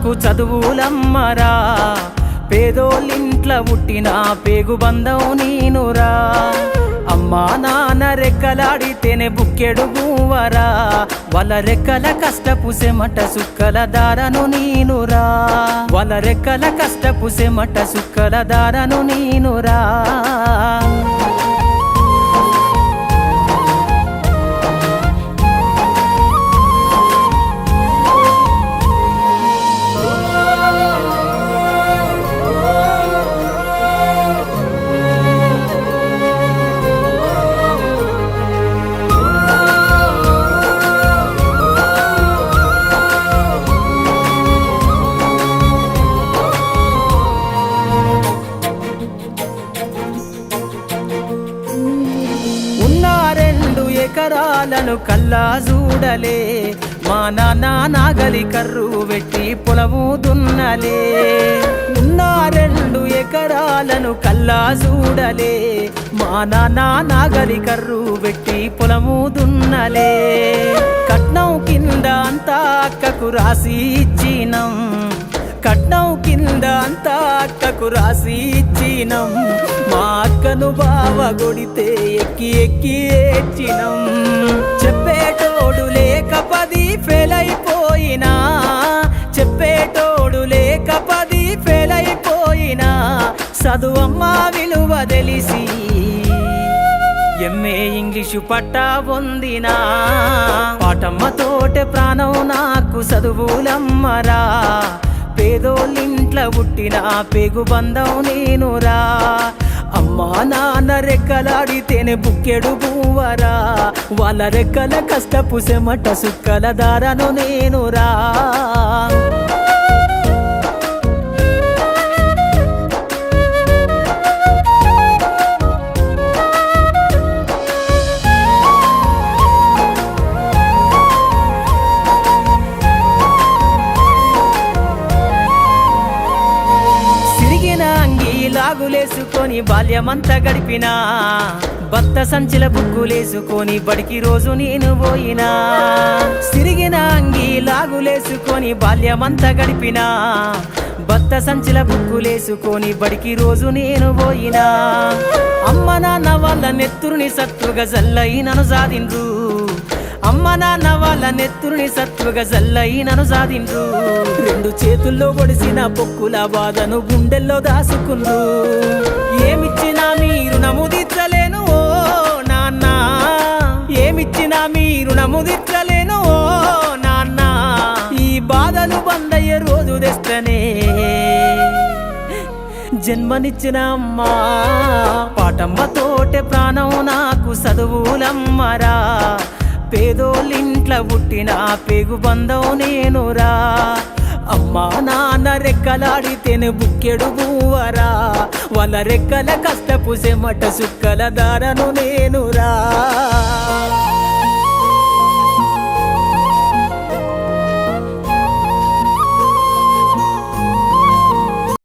నాకు చదువులమ్మరా, పేదోళ్ళింట్ల పుట్టిన పేగుబంధం నేనురా. అమ్మా నాన్న రెక్కలాడితేనే బుక్కెడు గువ్వరా, వాళ్ళ రెక్కల కష్టపు సెమట సుక్కల దారను నేనురా, వాళ్ళ రెక్కల కష్టపు సెమట సుక్కల దారను నేనురా. ఎకరాలను కల్లా చూడలే, మా నాన్న నాగలి కర్రు పెట్టి పొలము దున్నలే. ఉన్న 2 ఎకరాలను కల్లా చూడలే, మా నాన్న నాగలి కర్రు పెట్టి పొలము దున్నలే. కట్నం కింద అంతా అక్కకు రాసి ఇచ్చినం, కట్నం కింద అంతా అక్కకు రాసి ఇచ్చినం. మా అక్కను బావ కొడితే ఎక్కి ఎక్కి ఏడ్చినం. చెప్పేటోడు లేక 10 ఫెయిల్ అయిపోయినా, చెప్పేటోడు లేక 10 ఫెయిల్ అయిపోయినా, చదువమ్మ విలువ తెలిసి ఎంఏ ఇంగ్లీషు పట్టా పొందినా. పాటమ్మతోటే ప్రాణం నాకు చదువులమ్మరా, పేదోళ్ళింట్ల పుట్టిన పేగుబంధం నేనురా. అమ్మా నాన్న రెక్కలాడితేనే బుక్కెడు గువ్వరా, వాళ్ళ రెక్కల కష్టపు సెమట సుక్కల దారను నేనురా. లాగులేసుకొని బాల్యమంతా గడిపినా, భర్త సంచిల బుక్కులేసుకొని బడికి రోజు నేను పోయినా. సిరిగిన అంగి లాగులేసుకొని బాల్యమంతా గడిపినా, భర్త సంచిల బుక్కులేసుకొని బడికి రోజు నేను పోయినా. అమ్మ నాన్న వాళ్ళ నెత్తురుని సత్తుగా జల్లై నన్ను సాధిండ్రు, అమ్మ నాన్న వాళ్ళ నెత్తురుని సత్తుగా జల్లై నన్ను సాధిండ్రు. 2 చేతుల్లో పొడిసిన పొక్కుల బాధను గుండెల్లో దాసుకుండ్రు. ఏమిచ్చినా మీరు నముదిచ్చలేను ఓ నాన్న, ఏమిచ్చినా మీరు నముదిచ్చలేను ఓ నాన్న. ఈ బాధలు బందయ్యే రోజు తెస్తనే జన్మనిచ్చిన అమ్మా, పాటమ్మతోటే ప్రాణం నాకు చదువులమ్మరా, పేదోళ్ళింట్ల పుట్టిన పేగుబంధం నేనురా. అమ్మా నాన్న రెక్కలాడితేనే బుక్కెడు గువ్వరా, వాళ్ళ రెక్కల కష్టపు సెమట సుక్కల దారను నేనురా.